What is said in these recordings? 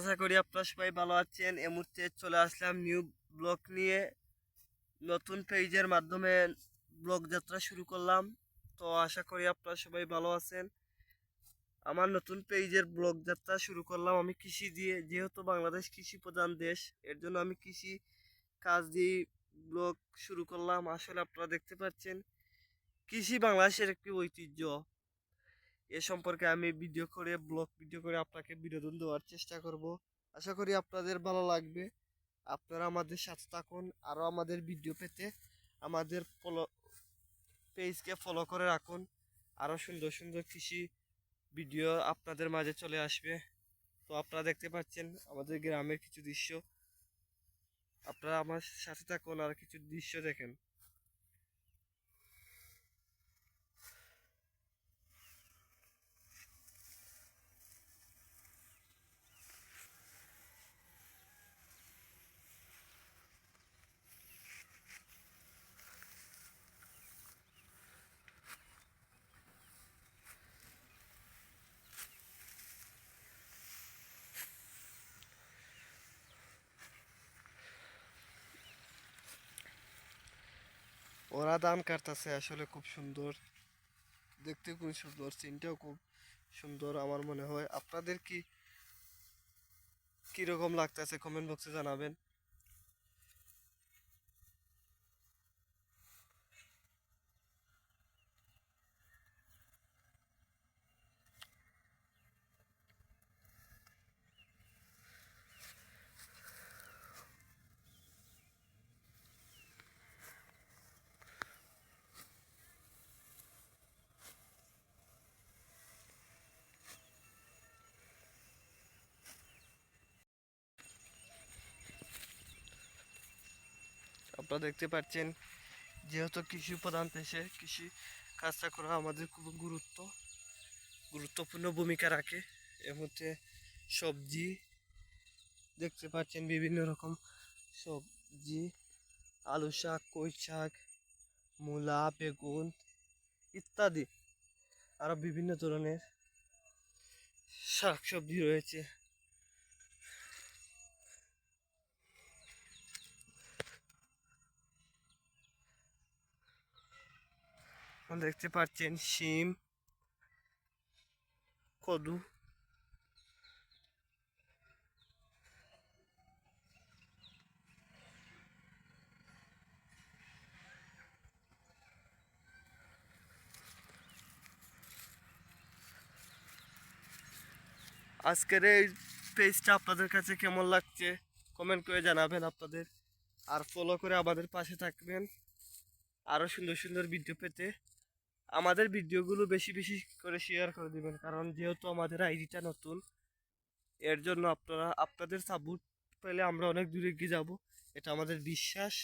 আশা করি আপনারা সবাই ভালো আছেন। এই মুহূর্তে চলে আসলাম নিউ ব্লগ নিয়ে। নতুন পেজের মাধ্যমে ব্লগ যাত্রা শুরু করলাম। তো আশা করি আপনারা সবাই ভালো আছেন। আমার নতুন পেজের ব্লগ যাত্রা শুরু করলাম আমি কৃষি দিয়ে, যেহেতু বাংলাদেশ কৃষি প্রধান দেশ, এর জন্য আমি কৃষি কাজ দিয়ে ব্লগ শুরু করলাম। আসলে আপনারা দেখতে পাচ্ছেন কৃষি বাংলাদেশের একটি ঐতিহ্য। এ সম্পর্কে আমি ভিডিও করে আপনাকে বিনোদন দেওয়ার চেষ্টা করব। আশা করি আপনাদের ভালো লাগবে। আপনারা আমাদের সাথে থাকুন। আরও আমাদের ভিডিও পেতে আমাদের পেজকে ফলো করে রাখুন। আরও সুন্দর সুন্দর কৃষি ভিডিও আপনাদের মাঝে চলে আসবে। তো আপনারা দেখতে পাচ্ছেন আমাদের গ্রামের কিছু দৃশ্য। আপনারা আমার সাথে থাকুন আর কিছু দৃশ্য দেখেন। ওরা ধান কাটতেছে, আসলে খুব সুন্দর দেখতে, খুব সুন্দর সিনটাও খুব সুন্দর আমার মনে হয়। আপনাদের কিরকম লাগতেছে কমেন্ট বক্সে জানাবেন। আপনারা দেখতে পাচ্ছেন যেহেতু কৃষি প্রধান দেশে কৃষি কাজটা করা আমাদের খুব গুরুত্বপূর্ণ ভূমিকা রাখে। এর মধ্যে সবজি দেখতে পাচ্ছেন, বিভিন্ন রকম সবজি, আলু শাক, কই শাক, মূলা, বেগুন ইত্যাদি আরো বিভিন্ন ধরনের শাক সবজি রয়েছে। দেখতে পাচ্ছেন শিম, কদু। আজকের এই পেজটা আপনাদের কাছে কেমন লাগছে কমেন্ট করে জানাবেন আপনাদের। আর ফলো করে আমাদের পাশে থাকবেন আরও সুন্দর সুন্দর ভিডিও পেতে। আমাদের ভিডিওগুলো বেশি বেশি করে শেয়ার করে দিবেন, কারণ যেহেতু আমাদের আইডিটা নতুন, এর জন্য আপনাদের সাপোর্ট পেলে আমরা অনেক দূরে এগিয়ে যাব। এটা আমাদের বিশ্বাস।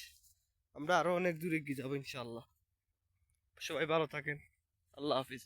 আমরা আরও অনেক দূরে এগিয়ে যাবো ইনশাল্লাহ। সবাই ভালো থাকেন। আল্লাহ হাফিজ।